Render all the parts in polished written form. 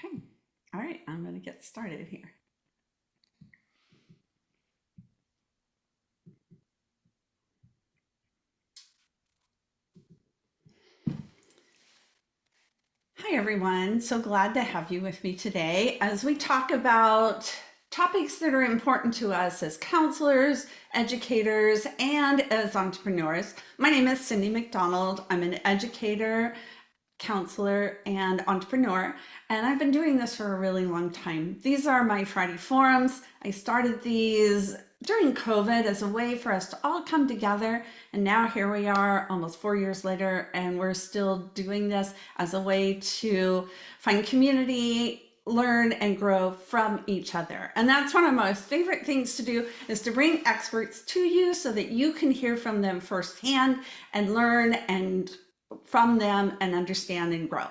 Okay. All right. I'm going to get started here. Hi, everyone. So glad to have you with me today as we talk about topics that are important to us as counselors, educators, and as entrepreneurs. My name is Cyndy McDonald. I'm an educator, counselor, and entrepreneur, and I've been doing this for a really long time. These are my Friday forums. I started these during COVID as a way for us to all come together, and now here we are almost 4 years later, and we're still doing this as a way to find community, learn and grow from each other. And that's one of my most favorite things to do, is to bring experts to you so that you can hear from them firsthand and learn and from them and understand and grow.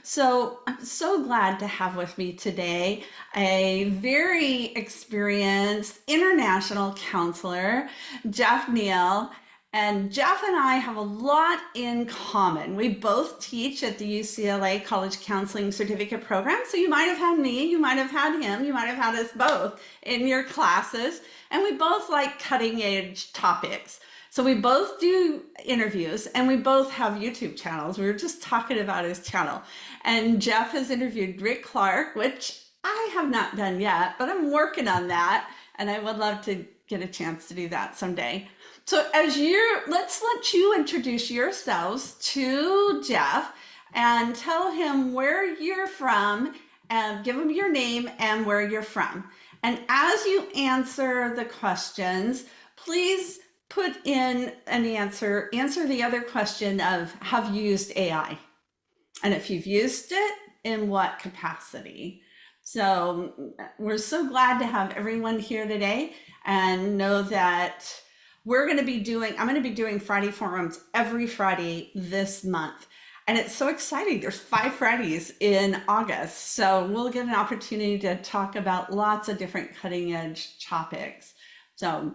So I'm so glad to have with me today a very experienced international counselor, Jeff Neill. And Jeff and I have a lot in common. We both teach at the UCLA College Counseling Certificate Program. So you might have had me, you might have had him, you might have had us both in your classes. And we both like cutting edge topics. So we both do interviews and we both have YouTube channels. We were just talking about his channel. And Jeff has interviewed Rick Clark, which I have not done yet, but I'm working on that. And I would love to get a chance to do that someday. So let's let you introduce yourselves to Jeff and tell him where you're from and give him your name and where you're from. And as you answer the questions, please put in an answer the other question of, have you used AI? And if you've used it, in what capacity? So we're so glad to have everyone here today, and know that I'm going to be doing Friday forums every Friday this month. And it's so exciting. There's 5 Fridays in August. So we'll get an opportunity to talk about lots of different cutting edge topics. So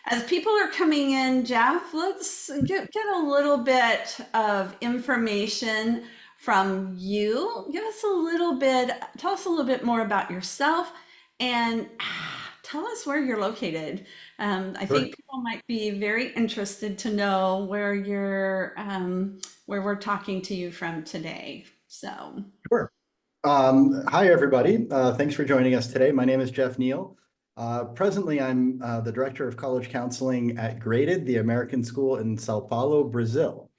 as people are coming in, Jeff, let's get a little bit of information from you. Tell us a little bit more about yourself, and tell us where you're located. I Sure. think people might be very interested to know where we're talking to you from today. So, Sure. Hi, everybody. Thanks for joining us today. My name is Jeff Neill. Presently, I'm the Director of College Counseling at Graded, the American School in Sao Paulo, Brazil.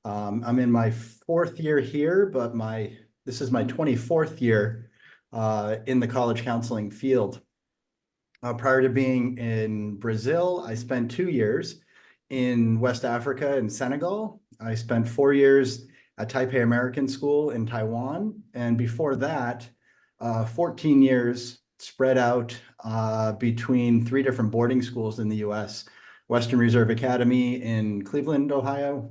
I'm in my 4th year here, but this is my 24th year in the college counseling field. Prior to being in Brazil, I spent 2 years in West Africa in Senegal. I spent 4 years at Taipei American School in Taiwan. And before that, 14 years spread out between 3 different boarding schools in the US: Western Reserve Academy in Cleveland, Ohio,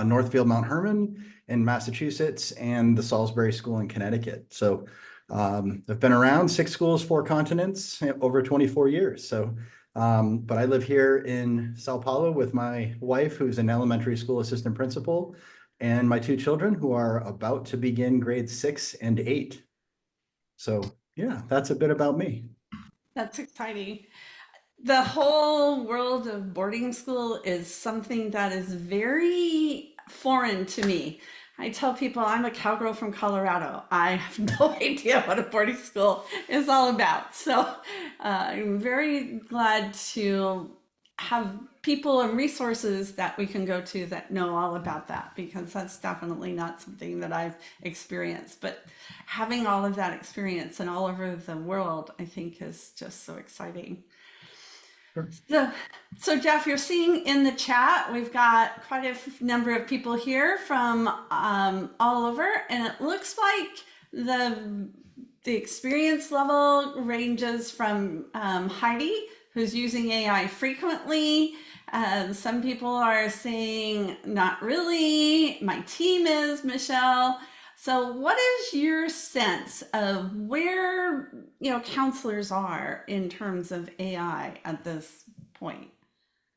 Northfield Mount Herman in Massachusetts, and the Salisbury School in Connecticut. So I've been around 6 schools, 4 continents, over 24 years. So, but I live here in Sao Paulo with my wife, who's an elementary school assistant principal, and my 2 children who are about to begin grades 6 and 8. So yeah, that's a bit about me. that's exciting. The whole world of boarding school is something that is very foreign to me. I tell people I'm a cowgirl from Colorado. I have no idea what a boarding school is all about. So I'm very glad to have people and resources that we can go to that know all about that, because that's definitely not something that I've experienced. But having all of that experience and all over the world, I think is just so exciting. Sure. So, so Jeff, you're seeing in the chat, we've got quite a number of people here from all over, and it looks like the experience level ranges from Heidi, who's using AI frequently. Some people are saying not really. My team is Michelle. So what is your sense of where, counselors are in terms of AI at this point?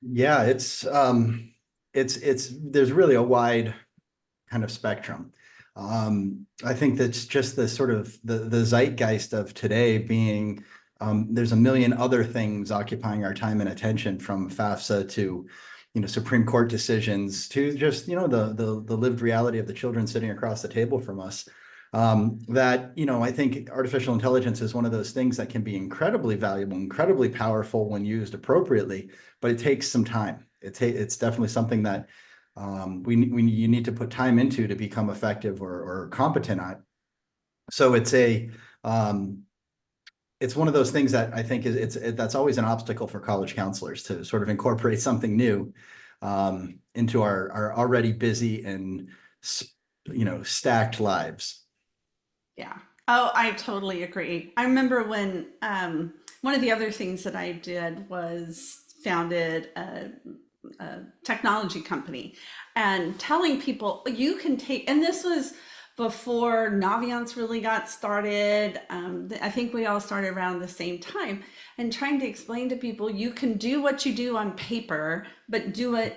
Yeah, it's there's really a wide kind of spectrum. I think that's just the sort of the zeitgeist of today being, there's a million other things occupying our time and attention, from FAFSA to, Supreme Court decisions, to just, the lived reality of the children sitting across the table from us. That, I think artificial intelligence is one of those things that can be incredibly valuable, incredibly powerful when used appropriately, but it takes some time. It's definitely something that you need to put time into to become effective or competent at. So um, it's one of those things that I think that's always an obstacle for college counselors, to sort of incorporate something new into our already busy and stacked lives. Yeah. Oh, I totally agree. I remember when one of the other things that I did was founded a technology company, and telling people you can take, and this was before Naviance really got started. I think we all started around the same time, and trying to explain to people you can do what you do on paper, but do it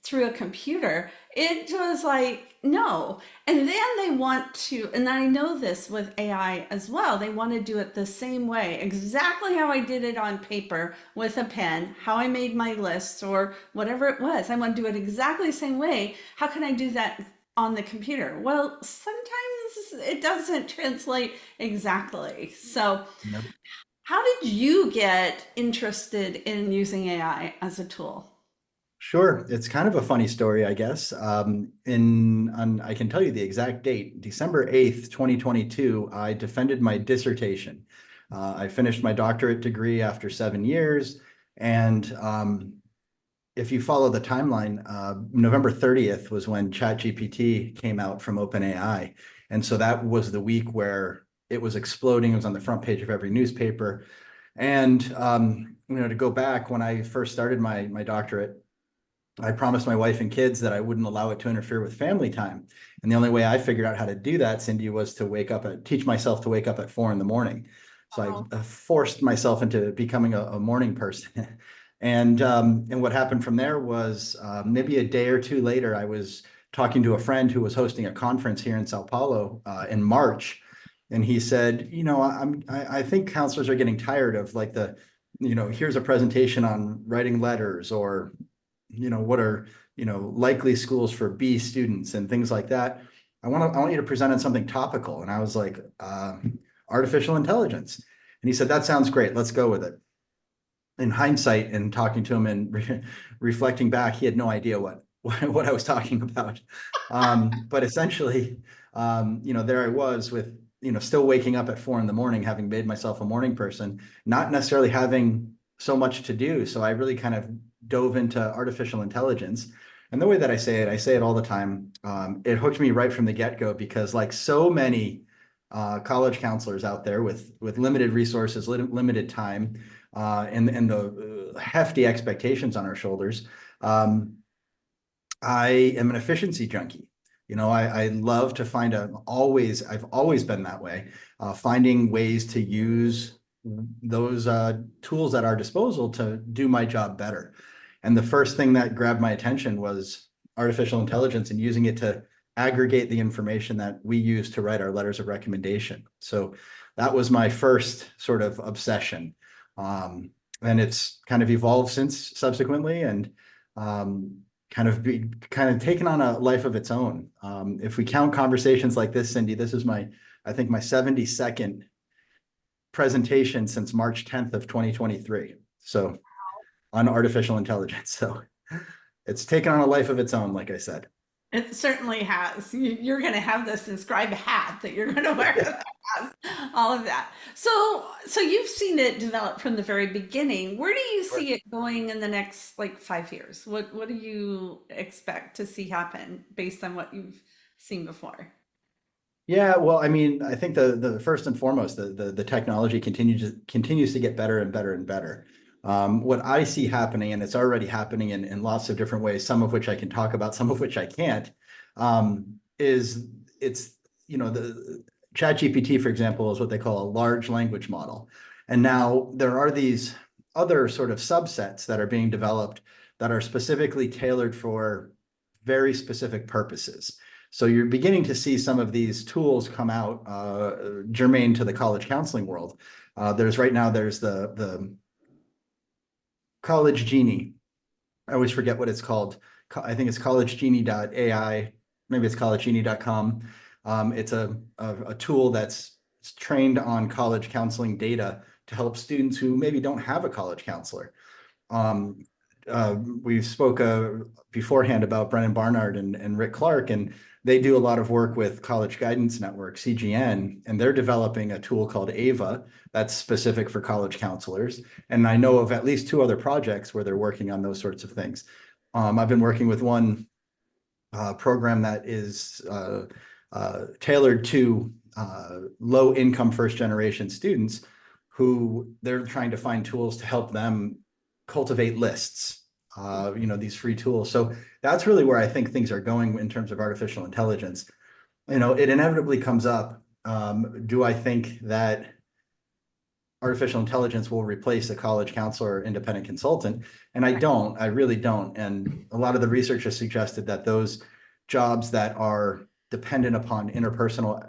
through a computer. It was like, no. And then they want to, and I know this with AI as well, they want to do it the same way, exactly how I did it on paper with a pen, how I made my lists or whatever it was. I want to do it exactly the same way. How can I do that on the computer? Well, sometimes it doesn't translate exactly. So, Yep. how did you get interested in using AI as a tool? Sure. It's kind of a funny story, I guess. I can tell you the exact date, December 8th, 2022, I defended my dissertation. I finished my doctorate degree after 7 years. And if you follow the timeline, November 30th was when ChatGPT came out from OpenAI. And so that was the week where it was exploding. It was on the front page of every newspaper. And, to go back, when I first started my doctorate, I promised my wife and kids that I wouldn't allow it to interfere with family time. And the only way I figured out how to do that, Cyndy, was to teach myself to wake up at 4 a.m. So Oh, I forced myself into becoming a morning person. And what happened from there was, maybe a day or two later, I was talking to a friend who was hosting a conference here in Sao Paulo in March. And he said, I think counselors are getting tired of, like, here's a presentation on writing letters, or what are, likely schools for B students and things like that. I want you to present on something topical. And I was like, artificial intelligence. And he said, that sounds great. Let's go with it. In hindsight, and talking to him and reflecting back, he had no idea what I was talking about. But essentially, there I was with, still waking up at 4 a.m, having made myself a morning person, not necessarily having so much to do. So I really kind of dove into artificial intelligence. And the way that I say it all the time. It hooked me right from the get-go, because, like so many college counselors out there with limited resources, limited time, and the hefty expectations on our shoulders, I am an efficiency junkie. I love to I've always been that way, finding ways to use those tools at our disposal to do my job better. And the first thing that grabbed my attention was artificial intelligence, and using it to aggregate the information that we use to write our letters of recommendation. So that was my first sort of obsession. And it's kind of evolved since, subsequently, and um, kind of taken on a life of its own. If we count conversations like this, Cyndy, this is I think my 72nd presentation since March 10th of 2023. So, on artificial intelligence. So it's taken on a life of its own, like I said. it certainly has. You're going to have this inscribed hat that you're going to wear that has all of that. So you've seen it develop from the very beginning. Where do you Sure. see it going in the next like 5 years? What do you expect to see happen based on what you've seen before? Yeah, well, I mean, I think the first and foremost, the technology continues to get better and better and better. What I see happening, and it's already happening in lots of different ways, some of which I can talk about, some of which I can't, is it's, the ChatGPT, for example, is what they call a large language model. And now there are these other sort of subsets that are being developed that are specifically tailored for very specific purposes. So you're beginning to see some of these tools come out germane to the college counseling world. There's the College Genie. I always forget what it's called. I think it's collegegenie.ai. Maybe it's collegegenie.com. It's a tool that's trained on college counseling data to help students who maybe don't have a college counselor. Um, we spoke beforehand about Brennan Barnard and Rick Clark, and they do a lot of work with College Guidance Network, CGN, and they're developing a tool called AVA that's specific for college counselors. And I know of at least 2 other projects where they're working on those sorts of things. I've been working with one program that is tailored to low-income first-generation students who they're trying to find tools to help them cultivate lists, these free tools. So that's really where I think things are going in terms of artificial intelligence. It inevitably comes up. Do I think that artificial intelligence will replace a college counselor or independent consultant? And I really don't. And a lot of the research has suggested that those jobs that are dependent upon interpersonal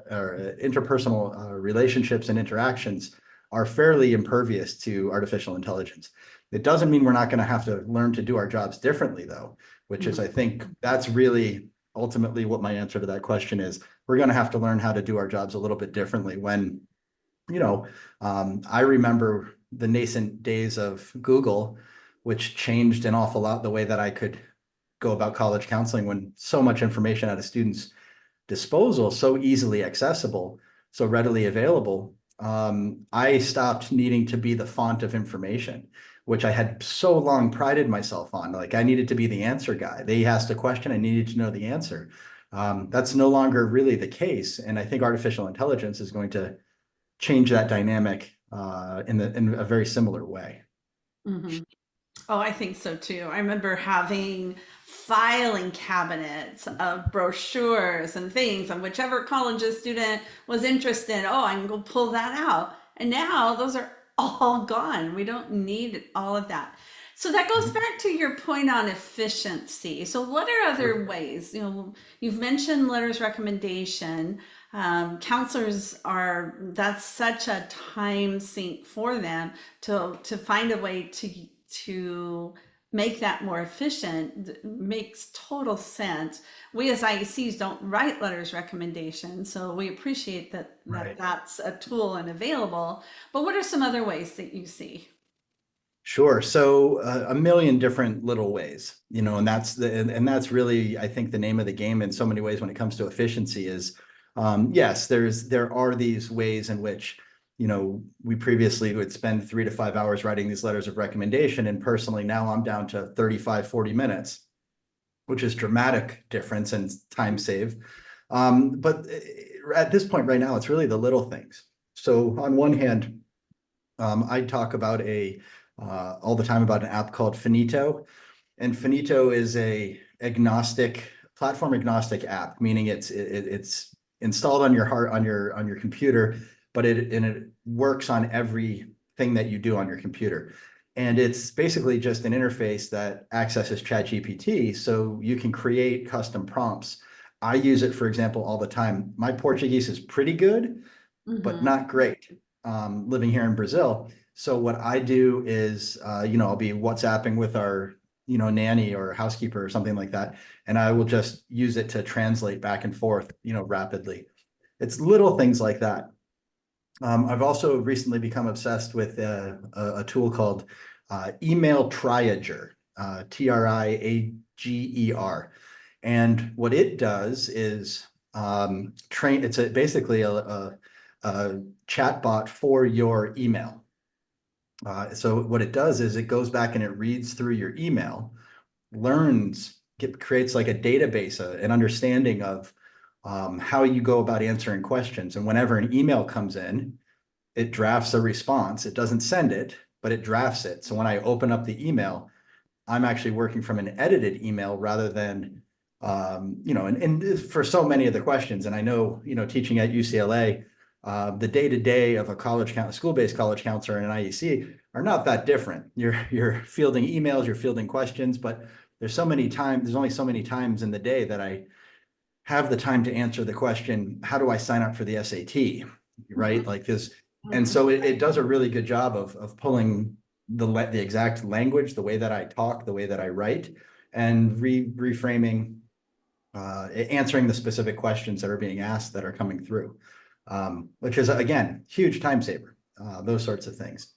relationships and interactions are fairly impervious to artificial intelligence. It doesn't mean we're not going to have to learn to do our jobs differently, though, which is, I think that's really ultimately what my answer to that question is. We're going to have to learn how to do our jobs a little bit differently when, I remember the nascent days of Google, which changed an awful lot the way that I could go about college counseling when so much information at a student's disposal, so easily accessible, so readily available. I stopped needing to be the font of information, which I had so long prided myself on. Like, I needed to be the answer guy. They asked a question, I needed to know the answer. That's no longer really the case. And I think artificial intelligence is going to change that dynamic in a very similar way. Mm-hmm. Oh, I think so too. I remember having filing cabinets of brochures and things on whichever college a student was interested in. Oh, I can go pull that out. And now those are all gone. We don't need all of that. So that goes Mhm. back to your point on efficiency. So what are other ways? You've mentioned letters recommendation. Counselors that's such a time sink for them to find a way to make that more efficient makes total sense. We as IECs don't write letters recommendation, so we appreciate Right. that's a tool and available. But what are some other ways that you see? Sure. So a million different little ways, and that's really, I think, the name of the game in so many ways when it comes to efficiency is, yes, there are these ways in which, we previously would spend 3 to 5 hours writing these letters of recommendation. And personally, now I'm down to 35, 40 minutes, which is dramatic difference and time save. But at this point right now, it's really the little things. So on one hand, I talk about all the time about an app called Finito, and Finito is a platform agnostic app, meaning it's installed on your on your computer, but it works on everything that you do on your computer. And it's basically just an interface that accesses ChatGPT, so you can create custom prompts. I use it, for example, all the time. My Portuguese is pretty good, but Mm-hmm. not great, living here in Brazil. So what I do is, I'll be WhatsApping with our, nanny or housekeeper or something like that. And I will just use it to translate back and forth, rapidly. It's little things like that. I've also recently become obsessed with a tool called Email Triager, Triager. And what it does is it's basically a chatbot for your email. So what it does is it goes back and it reads through your email, creates like a database, an understanding of how you go about answering questions. And whenever an email comes in, it drafts a response. It doesn't send it, but it drafts it. So when I open up the email, I'm actually working from an edited email rather than, and for so many of the questions, and I know, teaching at UCLA, the day-to-day of a school-based college counselor and an IEC are not that different. You're fielding emails, you're fielding questions, but there's only so many times in the day that I have the time to answer the question, how do I sign up for the SAT? Right? Like this. And Mhm. so it does a really good job of pulling the exact language, the way that I talk, the way that I write, and reframing, answering the specific questions that are being asked that are coming through, which is, again, huge time saver, those sorts of things.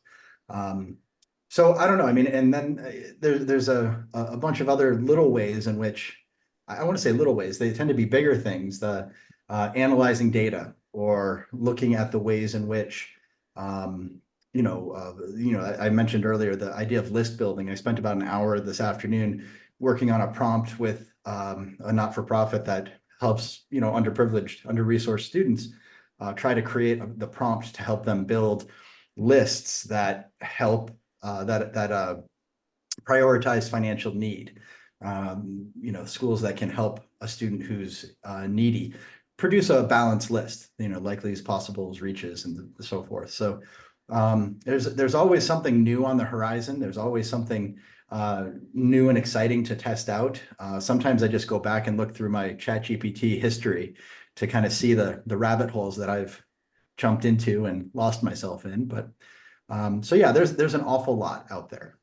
So I don't know. I mean, and then there's a bunch of other little ways in which I want to say little ways. They tend to be bigger things. The analyzing data or looking at the ways in which I mentioned earlier the idea of list building. I spent about an hour this afternoon working on a prompt with a not-for-profit that helps underprivileged, under-resourced students try to create the prompt to help them build lists that help that prioritize financial need. Schools that can help a student who's needy produce a balanced list, likely as possible as reaches and so forth. So there's always something new on the horizon. There's always something new and exciting to test out. Sometimes I just go back and look through my ChatGPT history to kind of see the rabbit holes that I've jumped into and lost myself in. But so yeah, there's an awful lot out there.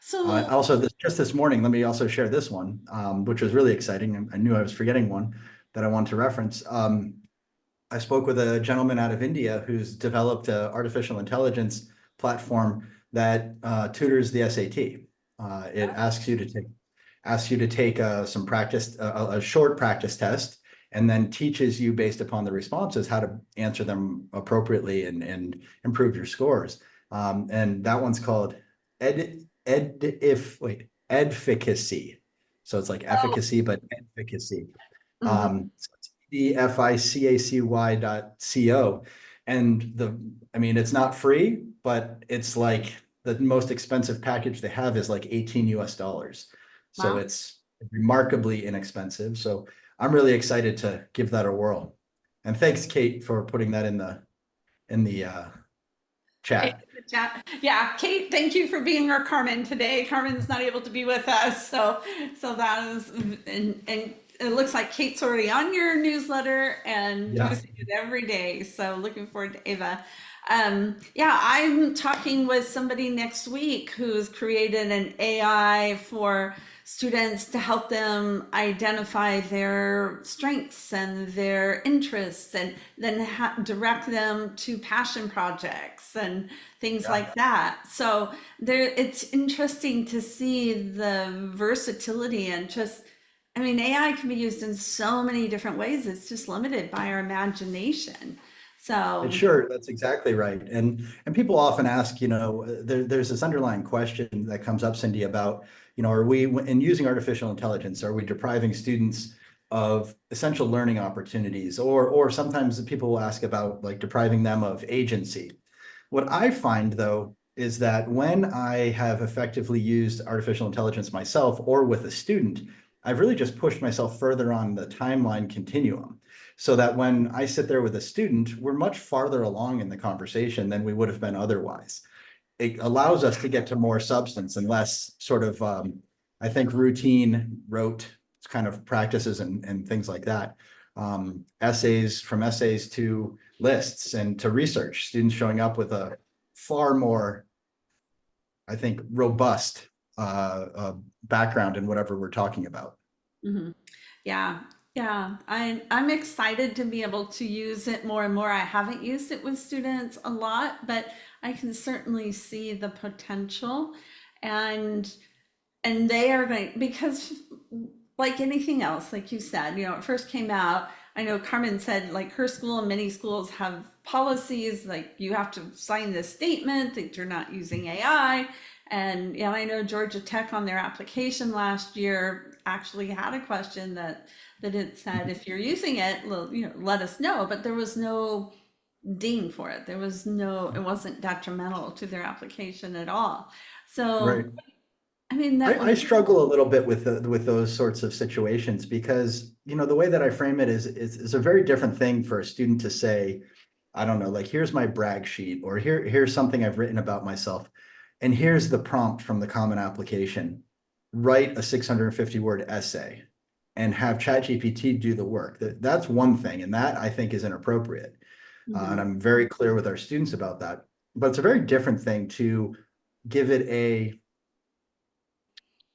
So, Also, just this morning, let me also share this one, which was really exciting. I knew I was forgetting one that I wanted to reference. I spoke with a gentleman out of India who's developed an artificial intelligence platform that tutors the SAT. It asks you to take some practice, a short practice test, and then teaches you based upon the responses how to answer them appropriately and improve your scores. And that one's called Edficacy. So it's like oh, efficacy, but advocacy. mhm. So it's EFICACY.co. And I mean, it's not free, but it's like the most expensive package they have is like 18 US dollars. So Wow. it's remarkably inexpensive. So I'm really excited to give that a whirl. And thanks, Kate, for putting that in the Hey, chat. the chat. Yeah, Kate, thank you for being our Carmen today. Carmen's not able to be with us, so that is, and it looks like Kate's already on your newsletter and Yeah. using it every day. So looking forward to Ava. Yeah, I'm talking with somebody next week who's created an AI for students to help them identify their strengths and their interests and then direct them to passion projects and things Yeah. like that. So there, it's interesting to see the versatility and just, I mean, AI can be used in so many different ways. It's just limited by our imagination. It's So, sure, that's exactly right. And people often ask, there's this underlying question that comes up, Cyndy, about, are we, in using artificial intelligence, are we depriving students of essential learning opportunities? Or sometimes people will ask about like depriving them of agency. What I find though is that when I have effectively used artificial intelligence myself or with a student, I've really just pushed myself further on the timeline continuum so that when I sit there with a student, we're much farther along in the conversation than we would have been otherwise. It allows us to get to more substance and less sort of, I think, routine, rote kind of practices and things like that. From essays to lists and to research, students showing up with a far more, I think, robust background in whatever we're talking about. mhm. Yeah, yeah. I'm excited to be able to use it more and more. I haven't used it with students a lot, but I can certainly see the potential. And they are going, because like anything else, like you said, it first came out. I know Carmen said like her school and many schools have policies like you have to sign this statement that you're not using AI. And I know Georgia Tech on their application last year actually had a question that it said if you're using it, let us know. But there was no ding for it. There was no, it wasn't detrimental to their application at all. Right. So I mean, that I was, struggle a little bit with those sorts of situations because the way that I frame it is a very different thing for a student to say, I don't know, like here's my brag sheet or here's something I've written about myself, and here's the prompt from the Common Application. Write a 650 word essay. and have ChatGPT do the work. That's one thing, and that I think is inappropriate. And Mhm. I'm very clear with our students about that. But it's a very different thing to give it a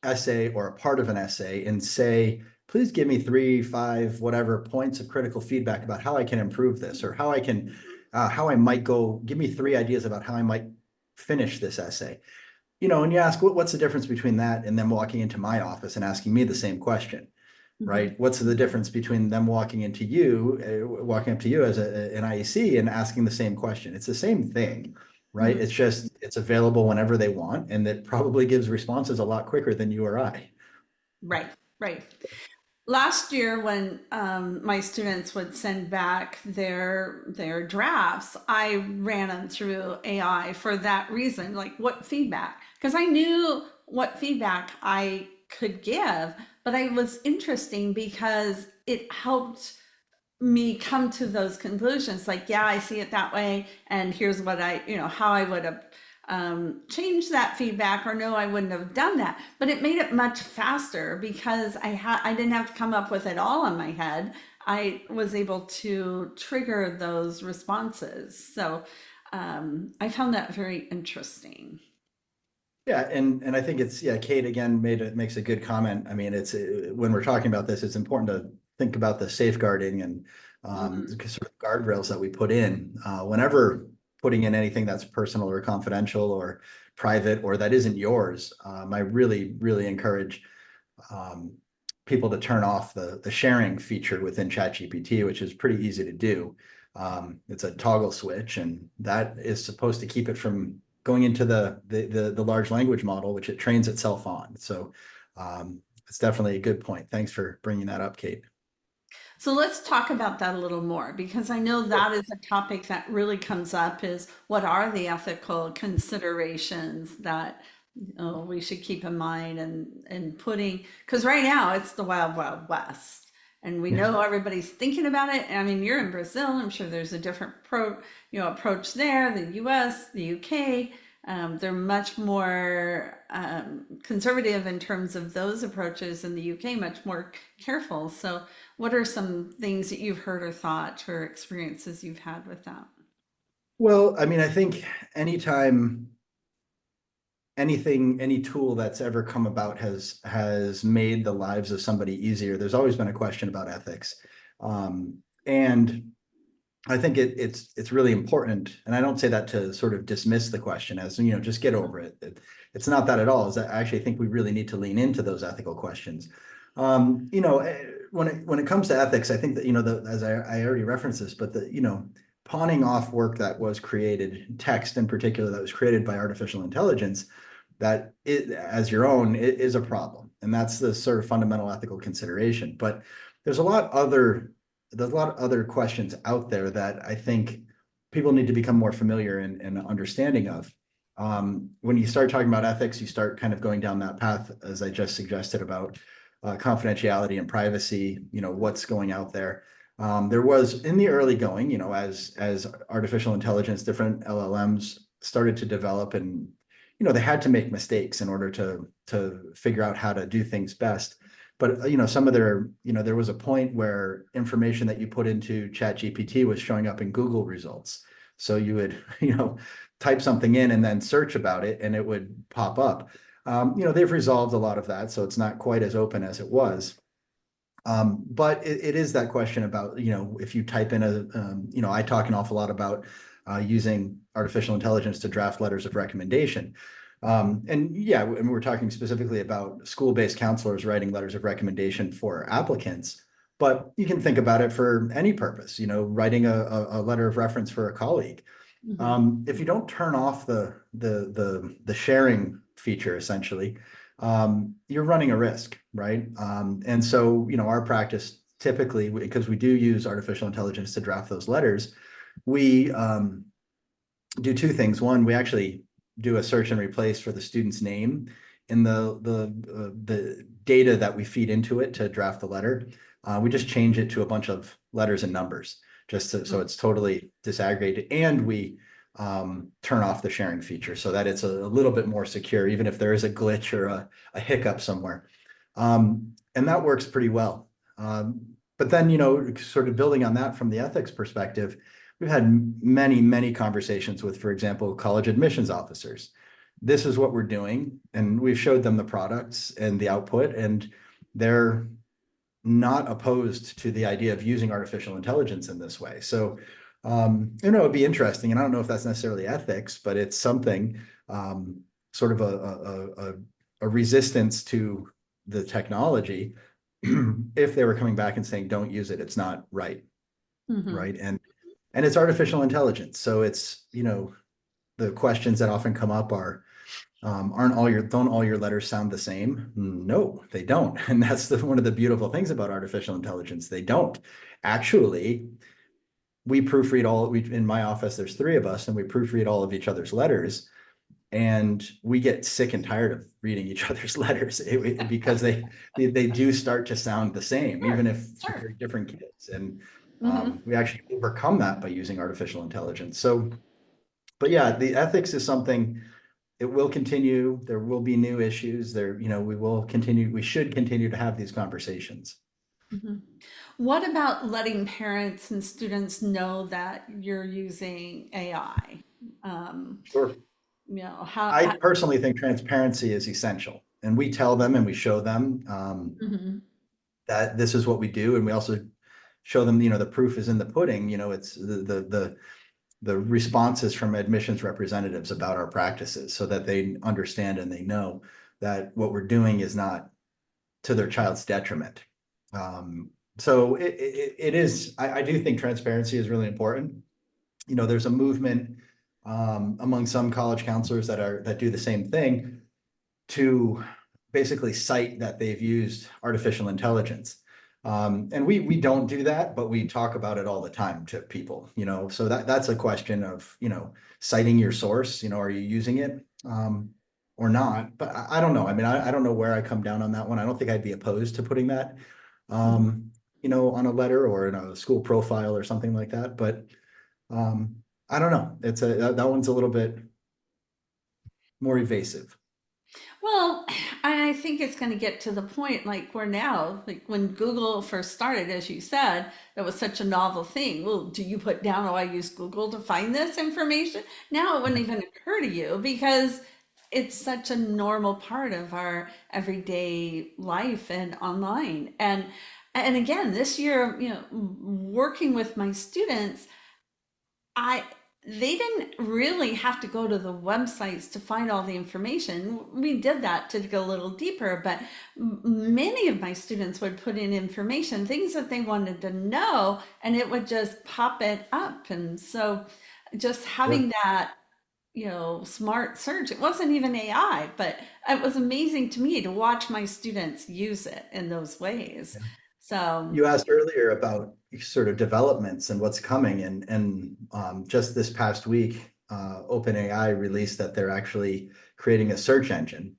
essay or a part of an essay and say, please give me 3, 5, whatever points of critical feedback about how I can improve this, or how I might go, give me 3 ideas about how I might finish this essay. And you ask, what's the difference between that and them walking into my office and asking me the same question, Mhm. right? What's the difference between them walking up to you as an IEC and asking the same question? It's the same thing, right? Mhm. It's just, it's available whenever they want, and it probably gives responses a lot quicker than you or I. Right, right. Last year, when my students would send back their drafts, I ran them through AI for that reason. Like, what feedback? Because I knew what feedback I could give, but I was interesting because it helped me come to those conclusions. Like, yeah, I see it that way, and here's what how I would have changed that feedback, or no, I wouldn't have done that. But it made it much faster because I didn't have to come up with it all in my head. I was able to trigger those responses. So I found that very interesting. Yeah, and I think Kate again makes a good comment. I mean, it's when we're talking about this, it's important to think about the safeguarding and Mhm. sort of guardrails that we put in whenever putting in anything that's personal or confidential or private or that isn't yours. I really encourage um, people to turn off the sharing feature within ChatGPT, which is pretty easy to do. It's a toggle switch, and that is supposed to keep it from going into the large language model, which it trains itself on. So it's definitely a good point. Thanks for bringing that up, Kate. So let's talk about that a little more because I know that is a topic that really comes up is what are the ethical considerations that we should keep in mind and putting because right now it's the wild wild west and we Yeah. know everybody's thinking about it. I mean, you're in Brazil. I'm sure there's a different approach there. The U.S., the U.K. They're much more conservative in terms of those approaches, and the UK much more careful. So, what are some things that you've heard or thought or experiences you've had with that? Well, I mean, I think anytime any tool that's ever come about has made the lives of somebody easier, there's always been a question about ethics. And I think it's really important, and I don't say that to sort of dismiss the question as, just get over it. It's not that at all. Is that I actually think we really need to lean into those ethical questions. When it comes to ethics, I think that, as I already referenced this, but pawning off work that was created, text in particular, that was created by artificial intelligence, that it, as your own, it is a problem. And that's the sort of fundamental ethical consideration. But there's a lot other there's a lot of other questions out there that I think people need to become more familiar and understanding of. When you start talking about ethics, you start kind of going down that path, as I just suggested, about confidentiality and privacy, what's going out there. There was in the early going, as artificial intelligence, different LLMs started to develop, and they had to make mistakes in order to figure out how to do things best. But some of there was a point where information that you put into ChatGPT was showing up in Google results. So you would type something in and then search about it, and it would pop up. They've resolved a lot of that, so it's not quite as open as it was. But it is that question about, if you type in I talk an awful lot about using artificial intelligence to draft letters of recommendation. And yeah, and we're talking specifically about school-based counselors writing letters of recommendation for applicants, but you can think about it for any purpose, writing a letter of reference for a colleague. Mhm. If you don't turn off the sharing feature, essentially, you're running a risk, right? And so, our practice typically, because we do use artificial intelligence to draft those letters, we do two things. One, we actually do a search and replace for the student's name in the data that we feed into it to draft the letter. We just change it to a bunch of letters and numbers, so it's totally disaggregated, and we turn off the sharing feature so that it's a little bit more secure, even if there is a glitch or a hiccup somewhere. And that works pretty well. But then, sort of building on that from the ethics perspective, we've had many, many conversations with, for example, college admissions officers. This is what we're doing, and we've showed them the products and the output, and they're not opposed to the idea of using artificial intelligence in this way. So, it'd be interesting, and I don't know if that's necessarily ethics, but it's something, sort of a resistance to the technology. If they were coming back and saying, don't use it, it's not right. Mhm. Right. And it's artificial intelligence. So it's, the questions that often come up are, don't all your letters sound the same? No, they don't. And that's one of the beautiful things about artificial intelligence. They don't. Actually, we proofread in my office, there's three of us, and we proofread all of each other's letters. And we get sick and tired of reading each other's letters because they do start to sound the same, Sure, even if sure. they're different kids. And Mhm. we actually overcome that by using artificial intelligence. So, but yeah, the ethics is something. It will continue. There will be new issues there. We should continue to have these conversations. Mhm. What about letting parents and students know that you're using AI? Um, Sure. I how personally think transparency is essential, and we tell them and we show them, mhm, that this is what we do, and we also show them, the proof is in the pudding. It's the responses from admissions representatives about our practices, so that they understand and they know that what we're doing is not to their child's detriment. So it is. I do think transparency is really important. There's a movement, among some college counselors that do the same thing, to basically cite that they've used artificial intelligence. And we don't do that, but we talk about it all the time to people, so that's a question of, citing your source, are you using it, or not? But I don't know. I mean, I don't know where I come down on that one. I don't think I'd be opposed to putting that, mhm. on a letter or in a school profile or something like that. But, I don't know. That one's a little bit more evasive. Well, I think it's going to get to the point like we're now, like when Google first started, as you said, that was such a novel thing. Well, do you put down, oh, I use Google to find this information? Now it wouldn't even occur to you because it's such a normal part of our everyday life and online. And again, this year, working with my students, I they didn't really have to go to the websites to find all the information. We did that to go a little deeper, but many of my students would put in information, things that they wanted to know, and it would just pop it up. And so just Sure. having that, smart search, it wasn't even AI, but it was amazing to me to watch my students use it in those ways. So, You asked earlier about sort of developments and what's coming, and just this past week, OpenAI released that they're actually creating a search engine,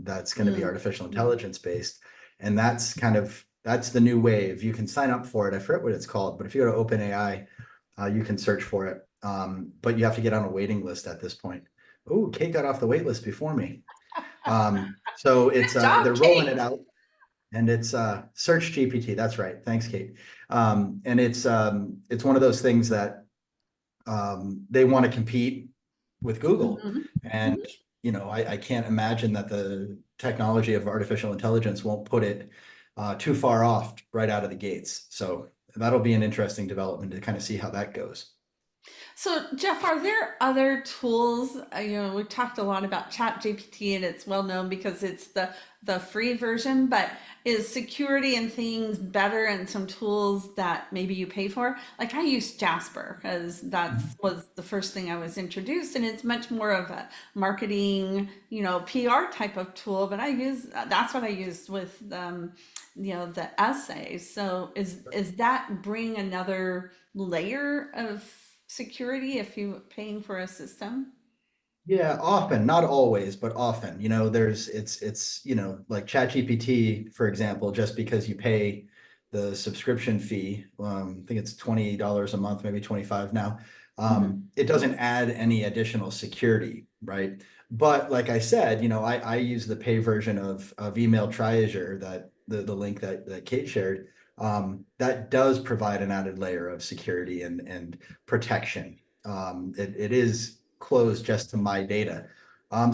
that's going to be mm, artificial intelligence based, and that's the new wave. You can sign up for it. I forget what it's called, but if you go to OpenAI, you can search for it. But you have to get on a waiting list at this point. Oh, Kate got off the wait list before me. So good job, they're rolling it Kate. out. And it's Search GPT. That's right. Thanks, Kate. And it's one of those things that, they want to compete with Google. Mhm. And, I can't imagine that the technology of artificial intelligence won't put it too far off right out of the gates. So that'll be an interesting development to kind of see how that goes. So, Jeff, are there other tools? We talked a lot about Chat GPT, and it's well known because it's the free version. But is security and things better, and some tools that maybe you pay for? Like I use Jasper because that's was the first thing I was introduced, and it's much more of a marketing, PR type of tool. But that's what I used with the essays. So is that bring another layer of security if you're paying for a system? Yeah, often, not always, but often, it's, like ChatGPT, for example, just because you pay the subscription fee, I think it's $20 a month, maybe 25 now. Mhm. It doesn't add any additional security, right? But like I said, I use the pay version of email triagure, that the link that Kate shared. That does provide an added layer of security and protection. It is closed just to my data.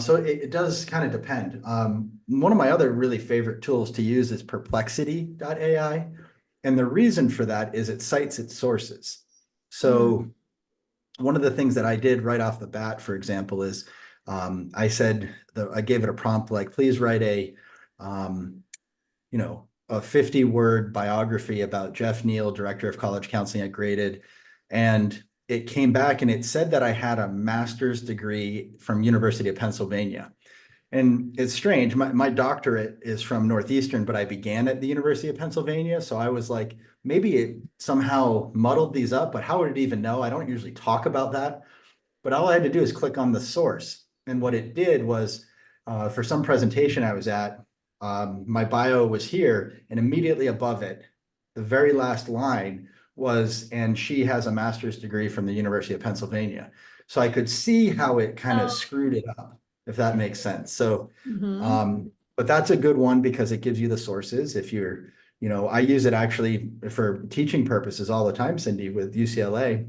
So it does kind of depend. One of my other really favorite tools to use is perplexity.ai. And the reason for that is it cites its sources. Mm. So one of the things that I did right off the bat, for example, is I gave it a prompt like, please write um, a 50-word biography about Jeff Neill, Director of College Counseling at Graded. And it came back and it said that I had a master's degree from University of Pennsylvania. And it's strange. My doctorate is from Northeastern, but I began at the University of Pennsylvania. So I was like, maybe it somehow muddled these up, but how would it even know? I don't usually talk about that. But all I had to do is click on the source. And what it did was, for some presentation I was at, my bio was here, and immediately above it, the very last line was, and she has a master's degree from the University of Pennsylvania. So I could see how it kind of Oh. screwed it up, if that makes sense. So, Hmm. but that's a good one because it gives you the sources. If you're, I use it actually for teaching purposes all the time, Cindy, with UCLA.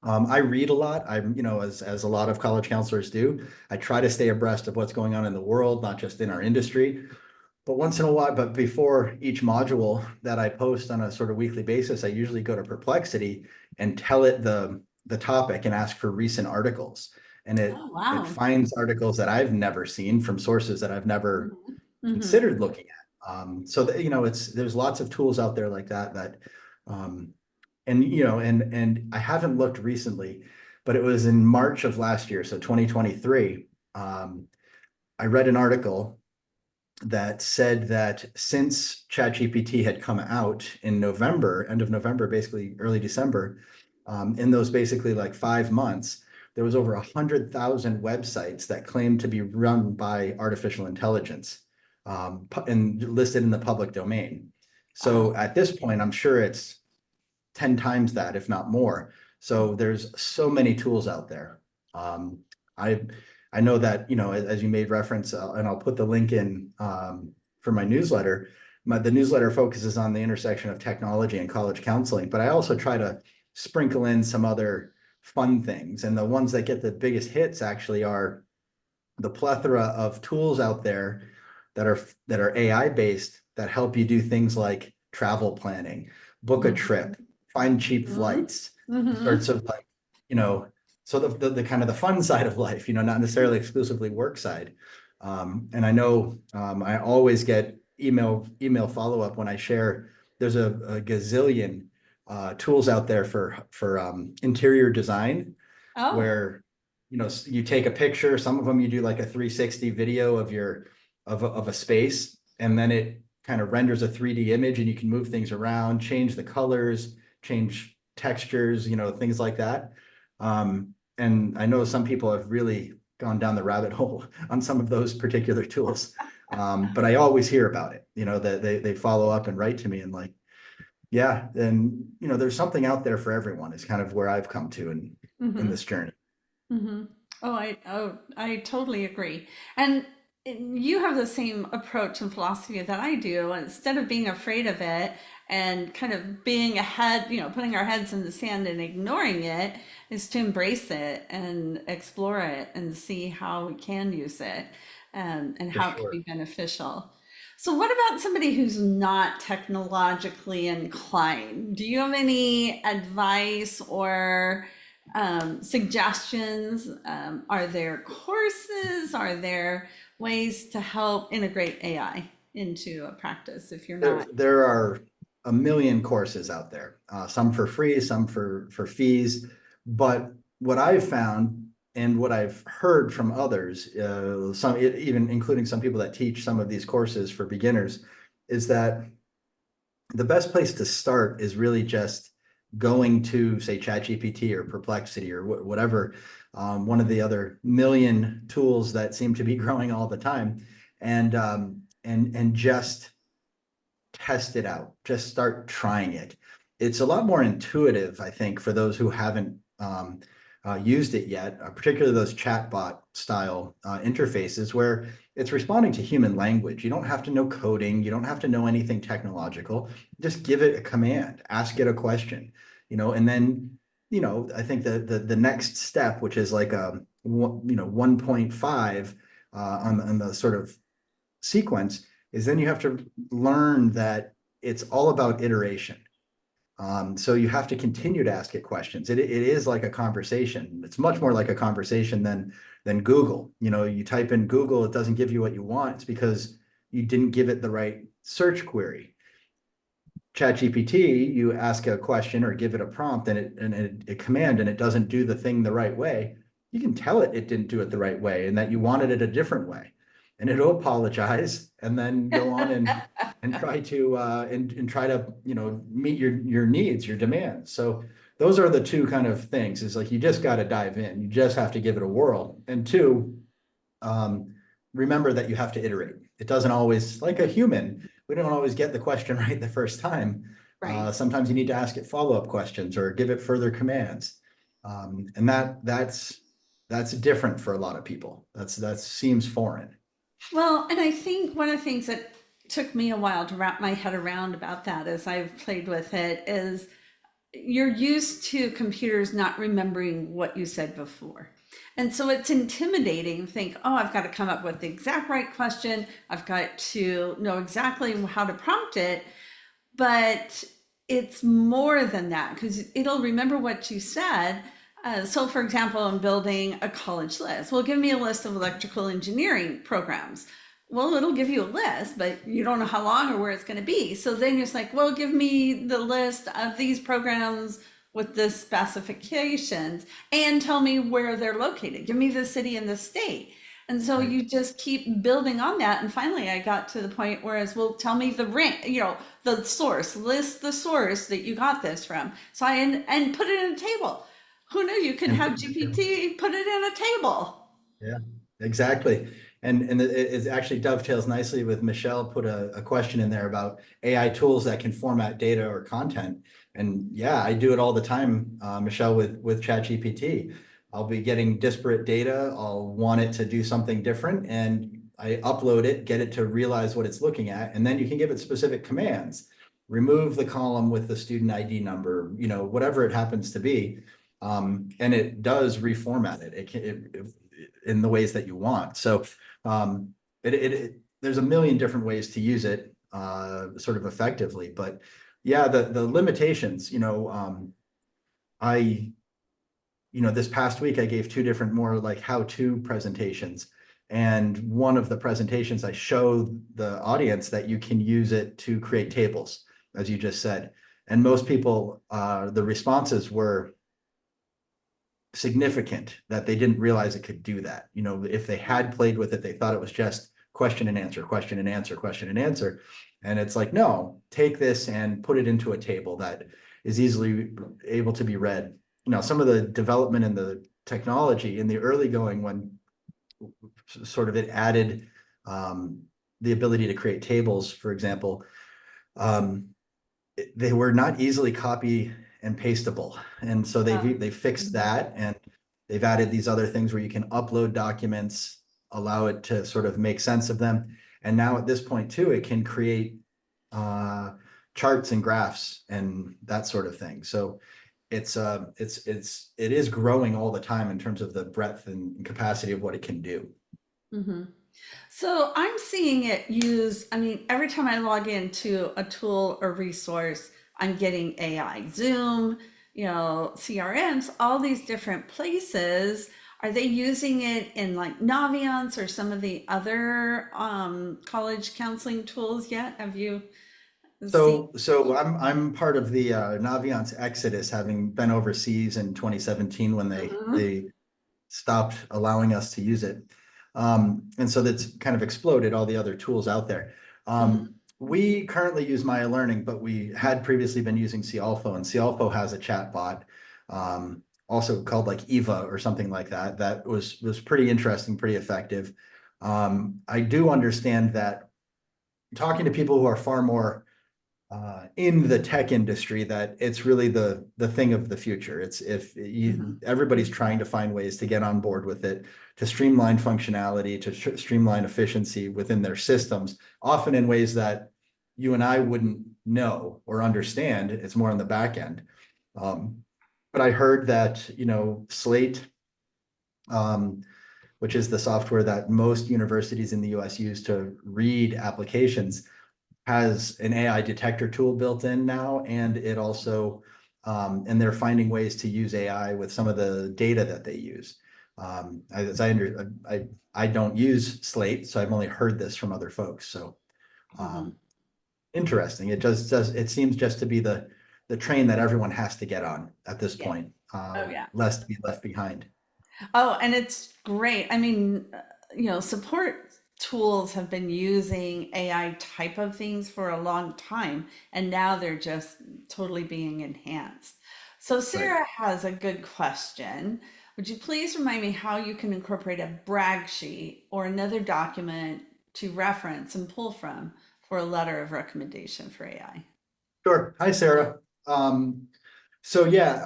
I read a lot. As a lot of college counselors do, I try to stay abreast of what's going on in the world, not just in our industry. But once in a while, but before each module that I post on a sort of weekly basis, I usually go to Perplexity and tell it the topic and ask for recent articles. And it Oh, it wow. finds articles that I've never seen from sources that I've never Hmm. Hmm. considered looking at. So that, there's lots of tools out there like that um, and I haven't looked recently, but it was in March of last year, so 2023. I read an article that said that since ChatGPT had come out in November, end of November, basically early December, in those basically like 5 months, there was over 100,000 websites that claimed to be run by artificial intelligence, and listed in the public domain. Wow. So at this point, I'm sure it's 10 times that, if not more. So there's so many tools out there. Um, I I know that, as you made reference, and I'll put the link in for my newsletter. The newsletter focuses on the intersection of technology and college counseling, but I also try to sprinkle in some other fun things. And the ones that get the biggest hits actually are the plethora of tools out there that are AI based that help you do things like travel planning, book a trip, Hmm. find cheap Hmm. flights, Hmm. sorts of like, you know, so the kind of the fun side of life, not necessarily exclusively work side. And I know I always get email follow-up when I share. There's a gazillion tools out there for interior design Oh. where you take a picture. Some of them you do like a 360 video of a space, and then it kind of renders a 3D image, and you can move things around, change the colors, change textures, things like that. And I know some people have really gone down the rabbit hole on some of those particular tools. But I always hear about it, that they follow up and write to me and like, yeah, and there's something out there for everyone is kind of where I've come to in Hmm. this journey. Hmm. Oh, I totally agree. And you have the same approach and philosophy that I do. Instead of being afraid of it and kind of being ahead, putting our heads in the sand and ignoring it, is to embrace it and explore it and see how we can use it, and For how it can sure. be beneficial. So, what about somebody who's not technologically inclined? Do you have any advice or suggestions? Are there courses? Are there ways to help integrate AI into a practice if you're There, not? there are a million courses out there, some for free, some for fees. But what I've found and what I've heard from others, even including some people that teach some of these courses for beginners, is that the best place to start is really just going to, say, ChatGPT or Perplexity or whatever, one of the other million tools that seem to be growing all the time, and just test it out. Just start trying it. It's a lot more intuitive, I think, for those who haven't used it yet, particularly those chatbot style interfaces where it's responding to human language. You don't have to know coding. You don't have to know anything technological. Just give it a command, ask it a question, and then, I think the next step, which is like a 1.5 on the sort of sequence, is then you have to learn that it's all about iteration. So you have to continue to ask it questions. It is like a conversation. It's much more like a conversation than Google. You type in Google, it doesn't give you what you want. It's because you didn't give it the right search query. ChatGPT, you ask a question or give it a prompt and a command, and it doesn't do the thing the right way. You can tell it didn't do it the right way and that you wanted it a different way, and it'll apologize and then go on and try to try to meet your needs, your demands. So those are the two kind of things. Is like you just got to dive in. You just have to give it a whirl. And two, remember that you have to iterate. It doesn't always, like a human, we don't always get the question right the first time. Right. Sometimes you need to ask it follow-up questions or give it further commands. And that's different for a lot of people. That seems foreign. Well, and I think one of the things that took me a while to wrap my head around about that as I've played with it is you're used to computers not remembering what you said before. And so it's intimidating to think, oh, I've got to come up with the exact right question. I've got to know exactly how to prompt it. But it's more than that because it'll remember what you said. So, for example, I'm building a college list. Well, give me a list of electrical engineering programs. Well, it'll give you a list, but you don't know how long or where it's going to be. So then it's like, well, give me the list of these programs with the specifications and tell me where they're located. Give me the city and the state. And so Right. you just keep building on that. And finally, I got to the point where it's, well, tell me the rank, the source, list the source that you got this from. So and put it in a table. Who knew you could And have GPT put it in a table? yeah, exactly. And it actually dovetails nicely with Michelle put a question in there about AI tools that can format data or content. And yeah, I do it all the time, Michelle, with ChatGPT. I'll be getting disparate data. I'll want it to do something different, and I upload it, get it to realize what it's looking at, and then you can give it specific commands. Remove the column with the student ID number, whatever it happens to be. And it does reformat it. In the ways that you want. So there's a million different ways to use it sort of effectively. But yeah, the limitations, I, this past week I gave two different more like how-to presentations. And one of the presentations I showed the audience that you can use it to create tables, as you just said. And most people, the responses were significant that they didn't realize it could do that. If they had played with it, they thought it was just question and answer, question and answer, question and answer. And it's like, no, take this and put it into a table that is easily able to be read. Some of the development in the technology in the early going when sort of it added the ability to create tables, for example, they were not easily copy and pastable. And so they fixed that, and they've added these other things where you can upload documents, allow it to sort of make sense of them. And now at this point too, it can create charts and graphs and that sort of thing. So it is growing all the time in terms of the breadth and capacity of what it can do. Mm-hmm. So I'm seeing it used, I mean, every time I log into a tool or resource, I'm getting AI, Zoom, CRMs, all these different places. Are they using it in like Naviance or some of the other college counseling tools yet? Have you seen? So I'm part of the Naviance exodus, having been overseas in 2017 when Mhm. they stopped allowing us to use it. And so that's kind of exploded all the other tools out there. Mhm. We currently use Maya Learning, but we had previously been using Cialfo, and Cialfo has a chat bot, also called like Eva or something like that. That was pretty interesting, pretty effective. I do understand that talking to people who are far more in the tech industry that it's really the thing of the future. It's if you, Mhm. everybody's trying to find ways to get on board with it, to streamline functionality, to streamline efficiency within their systems, often in ways that you and I wouldn't know or understand. It's more on the back end. Um, but I heard that, Slate, um, which is the software that most universities in the US use to read applications, has an AI detector tool built in now, and it also, and they're finding ways to use AI with some of the data that they use. As I under, I don't use Slate, so I've only heard this from other folks. So Mhm. interesting. It just does. It seems just to be the train that everyone has to get on at this Yeah. point, Oh, yeah. lest to be left behind. Oh, and it's great. I mean, support tools have been using AI type of things for a long time, and now they're just totally being enhanced. So, Right. Sarah has a good question. Would you please remind me how you can incorporate a brag sheet or another document to reference and pull from for a letter of recommendation for AI? Sure. Hi, Sarah. So yeah,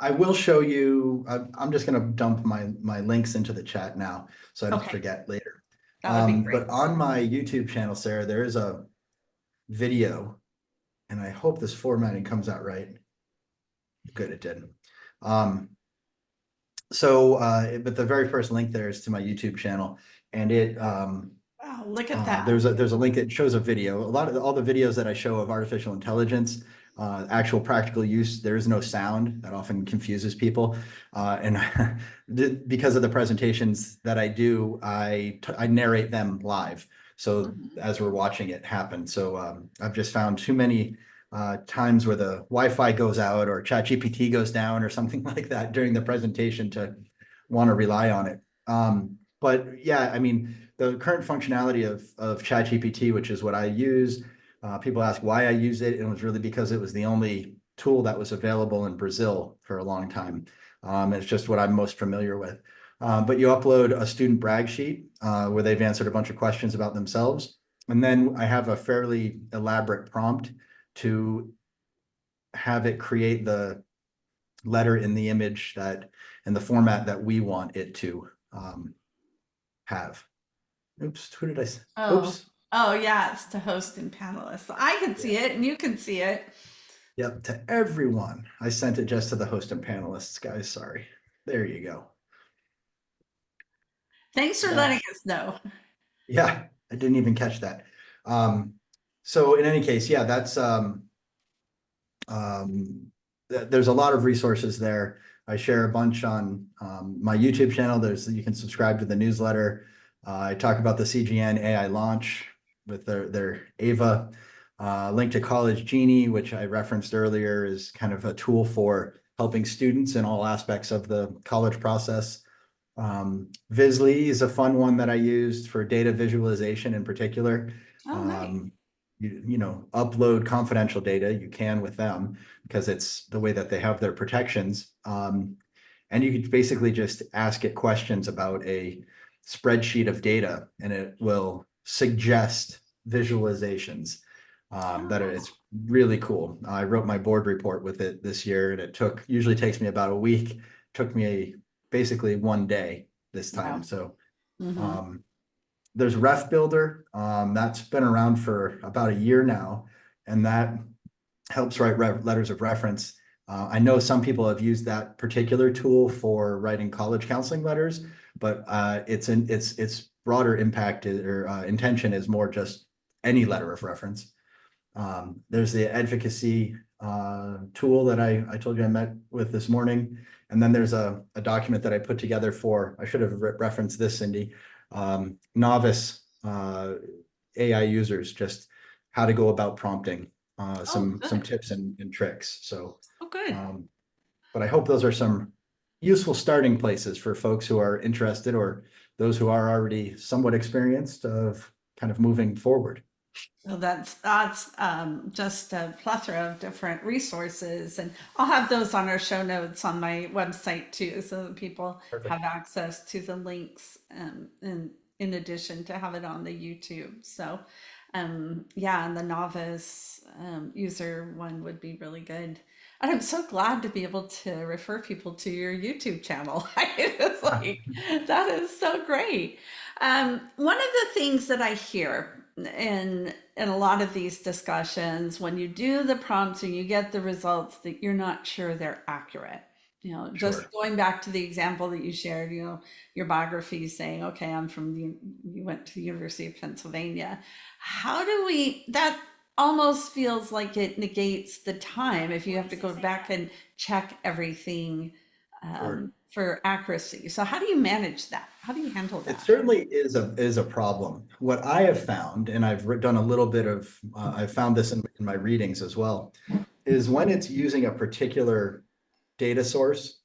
I will show you. I'm just going to dump my links into the chat now, so I don't Okay, forget later. that would be great. But on my YouTube channel, Sarah, there is a video, and I hope this formatting comes out right. Good, it did. Um, but the very first link there is to my YouTube channel, and Wow, look at that. there's a link that shows a video. All the videos that I show of artificial intelligence, actual practical use, there is no sound. That often confuses people, and because of the presentations that I do, I narrate them live. So Mhm. as we're watching it happen, so I've just found too many times where the Wi-Fi goes out or ChatGPT goes down or something like that during the presentation to want to rely on it. But yeah, I mean, the current functionality of ChatGPT, which is what I use, people ask why I use it, and it was really because it was the only tool that was available in Brazil for a long time. It's just what I'm most familiar with. But you upload a student brag sheet where they've answered a bunch of questions about themselves. And then I have a fairly elaborate prompt to have it create the letter in the image that in the format that we want it to have. Oops, who did I say? Oh, Oops. oh yeah, it's to host and panelists. So I can Yeah. see it and you can see it. Yep, to everyone. I sent it just to the host and panelists, guys. Sorry. There you go. Thanks for That, letting us know. yeah, I didn't even catch that. Um, so in any case, yeah, that's there's a lot of resources there. I share a bunch on my YouTube channel. You can subscribe to the newsletter. I talk about the CGN AI launch with their Ava. Link to College Genie, which I referenced earlier, is kind of a tool for helping students in all aspects of the college process. Visly is a fun one that I used for data visualization in particular. Oh, nice. Um, upload confidential data, you can with them because it's the way that they have their protections. And you could basically just ask it questions about a spreadsheet of data and it will suggest visualizations that Oh, it's really cool. I wrote my board report with it this year and usually takes me about a week. Took me basically one day this time. wow. So Hmm. um, there's Ref Builder. That's been around for about a year now, and that helps write letters of reference. I know some people have used that particular tool for writing college counseling letters, but its broader impact or intention is more just any letter of reference. There's the advocacy tool that I told you I met with this morning. And then there's a document that I put together I should have referenced this, Cyndy, novice AI users, just how to go about prompting, Oh, some good. tips and tricks. So, Oh, good. um, but I hope those are some useful starting places for folks who are interested or those who are already somewhat experienced of kind of moving forward. So that's just a plethora of different resources, and I'll have those on our show notes on my website too, so that people Perfect. have access to the links, and in addition to have it on the YouTube. So, Yeah, and the novice user one would be really good. And I'm so glad to be able to refer people to your YouTube channel. It's like, that is so great. One of the things that I hear in a lot of these discussions, when you do the prompts and you get the results, that you're not sure they're accurate. Just Sure. going back to the example that you shared, your biography saying, okay, you went to the University of Pennsylvania. How do that almost feels like it negates the time if you have to go back and check everything Sure. for accuracy. So how do you manage that? How do you handle It that? certainly is a problem. What I have found, and done a little bit of, I've found this in my readings as well, is when it's using a particular data source,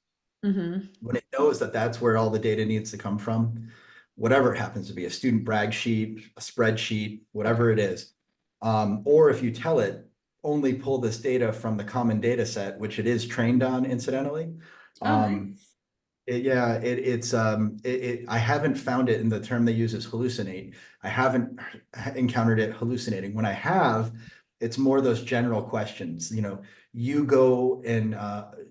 Mm-hmm. when it knows that that's where all the data needs to come from, whatever it happens to be, a student brag sheet, a spreadsheet, whatever it is. Or if you tell it, only pull this data from the common data set, which it is trained on incidentally. Oh, Um, nice. yeah, I haven't found it in the term they use is hallucinate. I haven't encountered it hallucinating. When I have, it's more those general questions. You go and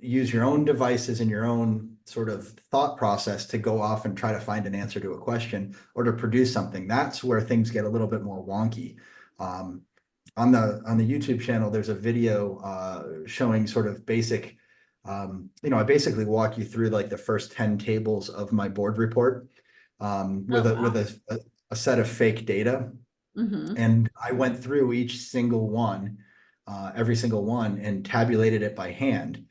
use your own devices and your own sort of thought process to go off and try to find an answer to a question or to produce something. That's where things get a little bit more wonky. Um, on the YouTube channel, there's a video showing sort of basic. I basically walk you through like the first 10 tables of my board report Oh, with a wow. a set of fake data, Mm-hmm. and I went through each single one, every single one, and tabulated it by hand,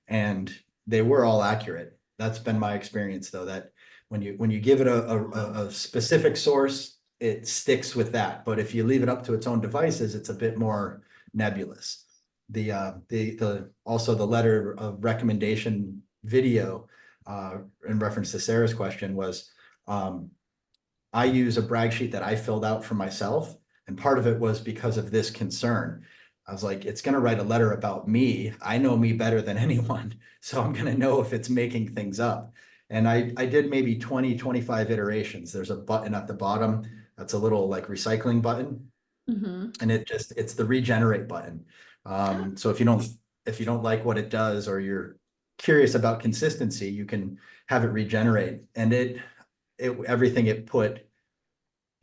and they were all accurate. That's been my experience, though, that when you give it a specific source, it sticks with that. But if you leave it up to its own devices, it's a bit more nebulous. The also the letter of recommendation video in reference to Sarah's question was um, I use a brag sheet that I filled out for myself. And part of it was because of this concern. I was like, it's going to write a letter about me. I know me better than anyone. So I'm going to know if it's making things up. And I did maybe 20, 25 iterations. There's a button at the bottom that's a little like recycling button. Mm-hmm. And it's the regenerate button. So if you don't like what it does or you're curious about consistency, you can have it regenerate. And everything it put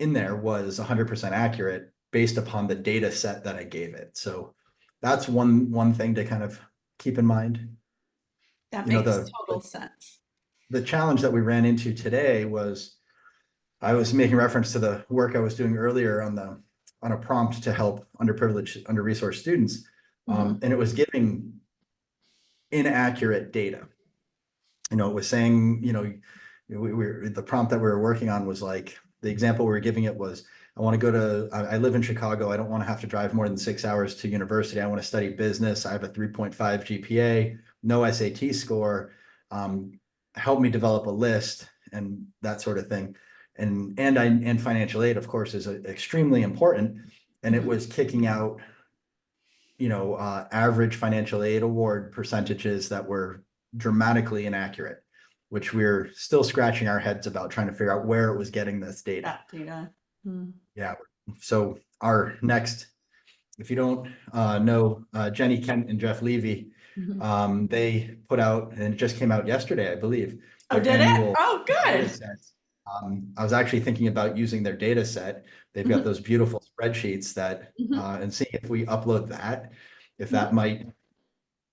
in there was 100% accurate based upon the data set that I gave it. So that's one thing to kind of keep in mind. That You know, makes the total sense. the challenge that we ran into today was I was making reference to the work I was doing earlier on a prompt to help underprivileged, under-resourced students. Mm-hmm. And it was giving inaccurate data. It was saying, the prompt that we were working on was like, the example we were giving it was, I live in Chicago. I don't want to have to drive more than 6 hours to university. I want to study business. I have a 3.5 GPA, no SAT score. Um, Help me develop a list and that sort of thing. And financial aid, of course, is extremely important. And it Mm-hmm. was kicking out, average financial aid award percentages that were dramatically inaccurate, which we're still scratching our heads about trying to figure out where it was getting this data. That data. Mm-hmm. Yeah. So our next, if you don't know Jenny Kent and Jeff Levy, Mm-hmm. they put out, and it just came out yesterday, I believe, Oh, their did it? annual Oh, data good. set. I was actually thinking about using their data set. They've got Mm-hmm. those beautiful spreadsheets Mm-hmm. and seeing if we upload that, if Mm-hmm. that might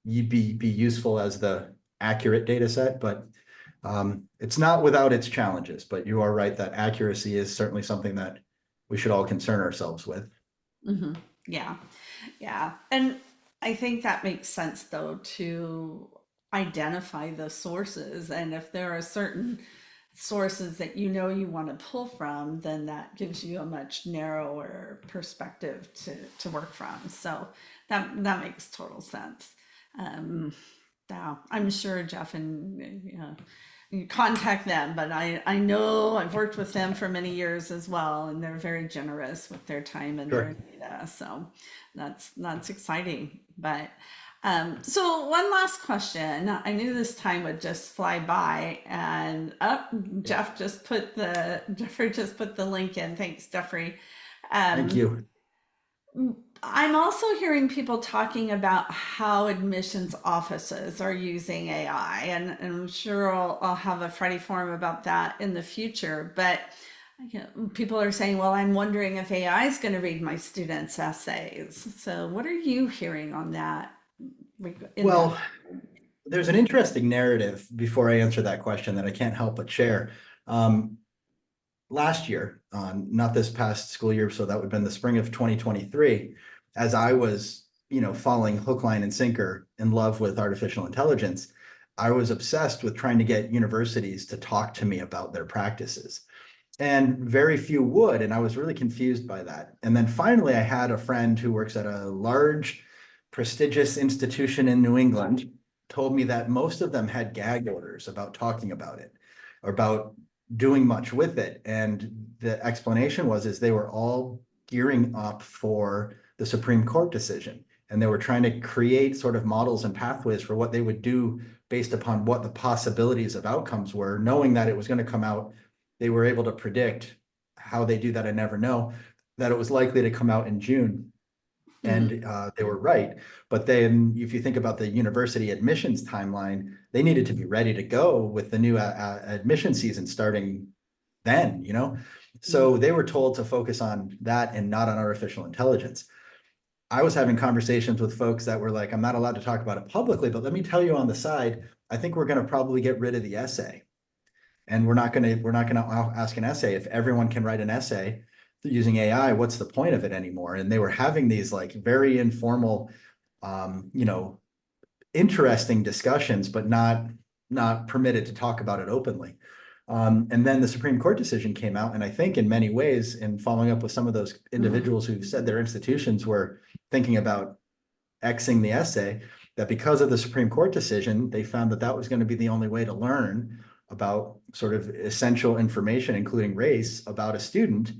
be useful as the accurate data set, but it's not without its challenges. But you are right that accuracy is certainly something that we should all concern ourselves with. Mm-hmm. Yeah. Yeah. And I think that makes sense though to identify the sources. And if there are certain sources that you want to pull from, then that gives you a much narrower perspective to work from. So that makes total sense. Um, yeah, I'm sure Jeff and you contact them, but I know I've worked with them for many years as well, and they're very generous with their time and their Sure. data. So that's exciting. But so one last question. I knew this time would just fly by, and Jeffrey just put the link in. Thanks, Jeffrey. Thank Um, you. I'm also hearing people talking about how admissions offices are using AI, and I'm sure I'll have a Friday forum about that in the future. But people are saying, well, I'm wondering if AI is going to read my students' essays. So, what are you hearing on that? In that, Well, there's an interesting narrative before I answer that question that I can't help but share. Um, Last year, not this past school year, so that would have been the spring of 2023, as I was, falling hook, line, and sinker in love with artificial intelligence, I was obsessed with trying to get universities to talk to me about their practices. And very few would, and I was really confused by that. And then finally, I had a friend who works at a large, prestigious institution in New England, told me that most of them had gag orders about talking about it, or about doing much with it. And the explanation was is they were all gearing up for the Supreme Court decision. And they were trying to create sort of models and pathways for what they would do based upon what the possibilities of outcomes were, knowing that it was going to come out. They were able to predict how they do that. I never know that it was likely to come out in June. mm, And they were right. But then if you think about the university admissions timeline, they needed to be ready to go with the new admission season starting then, mm, So they were told to focus on that and not on artificial intelligence. I was having conversations with folks that were like, I'm not allowed to talk about it publicly, but let me tell you on the side, I think we're going to probably get rid of the essay. And we're not gonna ask an essay. If everyone can write an essay using AI, what's the point of it anymore? And they were having these like very informal, you know, interesting discussions, but not permitted to talk about it openly. And then the Supreme Court decision came out, and I think in many ways, in following up with some of those individuals who said their institutions were thinking about Xing the essay, that because of the Supreme Court decision, they found that that was going to be the only way to learn about sort of essential information, including race, about a student,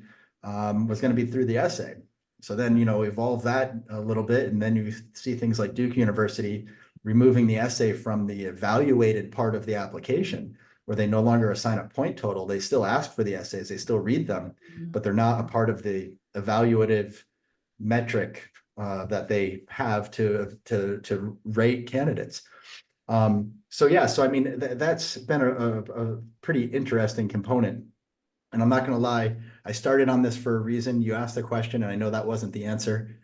was going to be through the essay. So then, evolve that a little bit, and then you see things like Duke University removing the essay from the evaluated part of the application, where they no longer assign a point total. They still ask for the essays, they still read them, mm. but they're not a part of the evaluative metric that they have to rate candidates. So yeah, so I mean that's been a pretty interesting component. And I'm not going to lie, I started on this for a reason. You asked the question, and I know that wasn't the answer.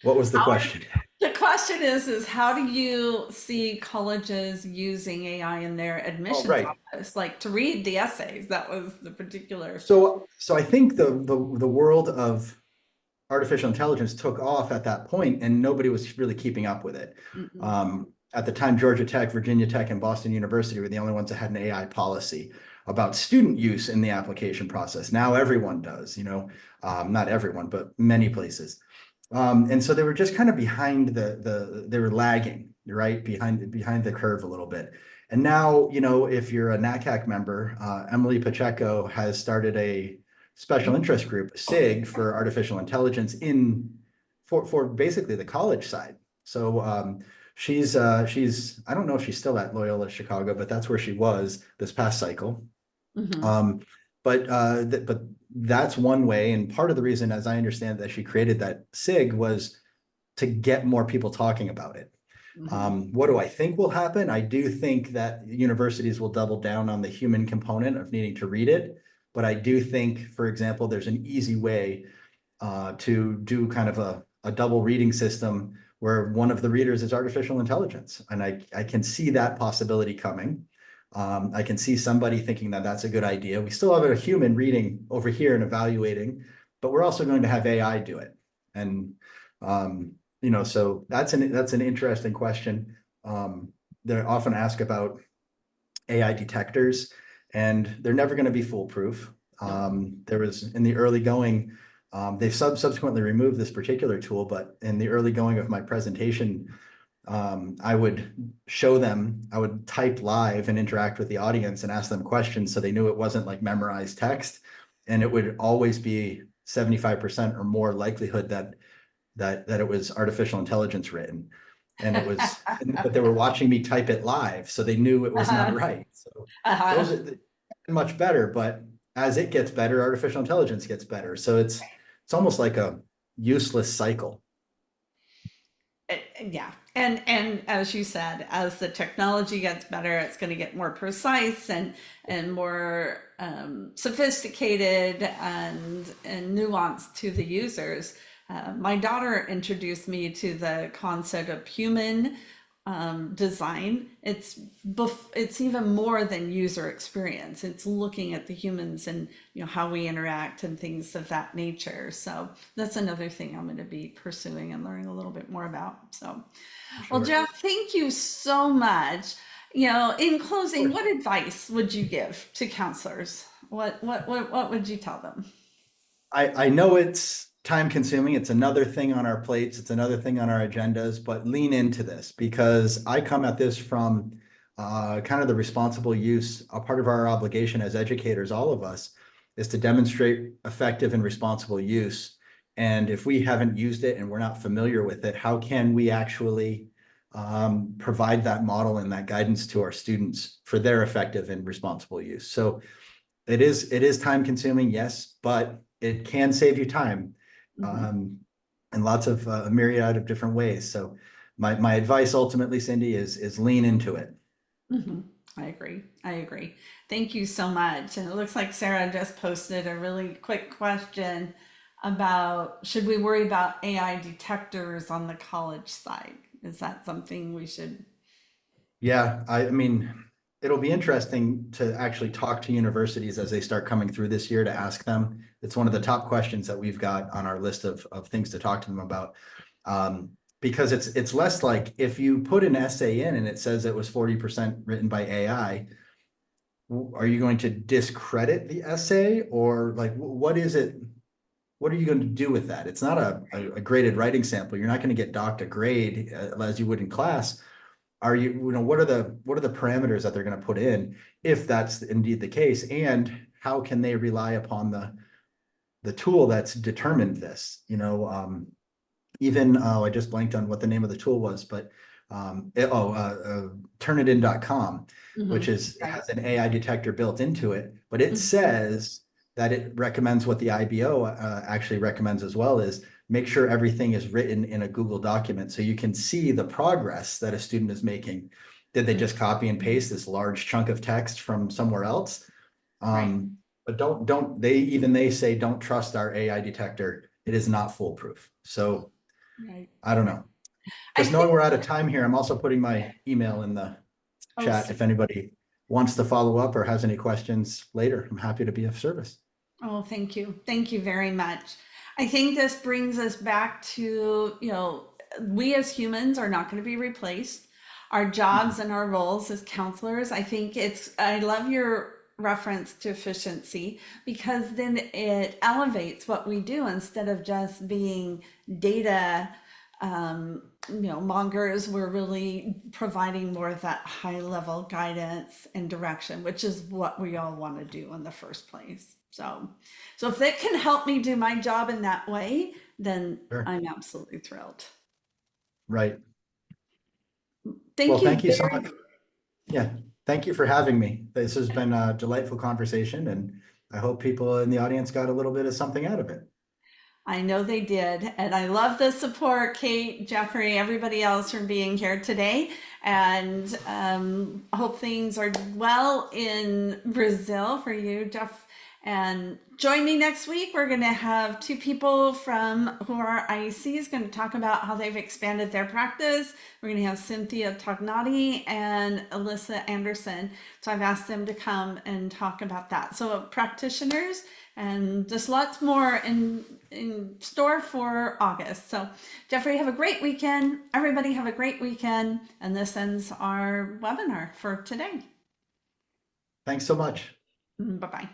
What was the question? The question is how do you see colleges using AI in their Oh, admissions right. office, like to read the essays? That was the particular. So I think the world of artificial intelligence took off at that point, and nobody was really keeping up with it. Mm-mm. At the time, Georgia Tech, Virginia Tech, and Boston University were the only ones that had an AI policy about student use in the application process. Now everyone does, not everyone, but many places. And so they were just kind of behind they were lagging, right? Behind the curve a little bit. And now, if you're a NACAC member, Emily Pacheco has started a special interest group, SIG, for artificial intelligence for basically the college side. So she's I don't know if she's still at Loyola Chicago, but that's where she was this past cycle. Mhm, Um, but that's one way, and part of the reason, as I understand, that she created that SIG was to get more people talking about it. mhm, What do I think will happen? I do think that universities will double down on the human component of needing to read it. But I do think, for example, there's an easy way to do kind of a double reading system where one of the readers is artificial intelligence. And I can see that possibility coming. I can see somebody thinking that that's a good idea. We still have a human reading over here and evaluating, but we're also going to have AI do it. And so that's an interesting question. They're often asked about AI detectors, and they're never going to be foolproof. yep, There was in the early going, they've subsequently removed this particular tool, but in the early going of my presentation, I would show them, I would type live and interact with the audience and ask them questions so they knew it wasn't like memorized text. And it would always be 75% or more likelihood that it was artificial intelligence written. And it was, but they were watching me type it live, so they knew it was not uh-huh, right. So uh-huh. those are much better, but as it gets better, artificial intelligence gets better. So it's almost like useless cycle. Yeah. And as you said, as the technology gets better, it's going to get more precise and more sophisticated and nuanced to the users. My daughter introduced me to the concept of human design. It's even more than user experience. It's looking at the humans and how we interact and things of that nature. So that's another thing I'm going to be pursuing and learning a little bit more about. So, well, Sure. Jeff, thank you so much. In Of closing, course. what advice would you give to counselors? What would you tell them? I know it's time consuming. It's another thing on our plates. It's another thing on our agendas, but lean into this because I come at this from kind of the responsible use. A part of our obligation as educators, all of us, is to demonstrate effective and responsible use. And if we haven't used it and we're not familiar with it, how can we actually provide that model and that guidance to our students for their effective and responsible use? So it is time consuming, yes, but it can save you time Hmm. um, in lots of a myriad of different ways. So my advice ultimately, Cyndy, is lean into it. Hmm. I agree. I agree. Thank you so much. And it looks like Sarah just posted a really quick question about should we worry about AI detectors on the college side? Is that something we should? Yeah, I mean, it'll be interesting to actually talk to universities as they start coming through this year to ask them. It's one of the top questions that we've got on our list of things to talk to them about. Because it's less like if you put an essay in and it says it was 40% written by AI, are you going to discredit the essay or like what is it? What are you going to do with that? It's not a graded writing sample. You're not going to get docked a grade as you would in class. Are you, what are the parameters that they're going to put in if that's indeed the case? And how can they rely upon the tool that's determined this? Even I just blanked on what the name of the tool was, but turnitin.com, which Mhm. is Right. has an AI detector built into it, but it Mhm. says that it recommends what the IBO actually recommends as well is make sure everything is written in a Google document so you can see the progress that a student is making. Did they just copy and paste this large chunk of text from somewhere else? Right. But they say don't trust our AI detector. It is not foolproof. So Right. I don't know. I Just knowing think, we're out of time here, I'm also putting my email in the oh, chat if anybody wants to follow up or has any questions later. I'm happy to be of service. oh, thank you. Thank you very much. I think this brings us back to, we as humans are not going to be replaced. Our jobs and our roles as counselors, I love your reference to efficiency because then it elevates what we do instead of just being data mongers. We're really providing more of that high level guidance and direction, which is what we all want to do in the first place. So if it can help me do my job in that way, then Sure. I'm absolutely thrilled. Right. Thank Well, you thank you so very. much. Yeah. Thank you for having me. This has been a delightful conversation, and I hope people in the audience got a little bit of something out of it. I know they did. And I love the support, Kate, Jeffrey, everybody else for being here today. And hope things are well in Brazil for you, Jeff. And join me next week. We're going to have two people from who are IECs going to talk about how they've expanded their practice. We're going to have Cynthia Tognati and Alyssa Anderson. So I've asked them to come and talk about that. So practitioners and just lots more in store for August. So Jeffrey, have a great weekend. Everybody have a great weekend. And this ends our webinar for today. Thanks so much. Bye-bye.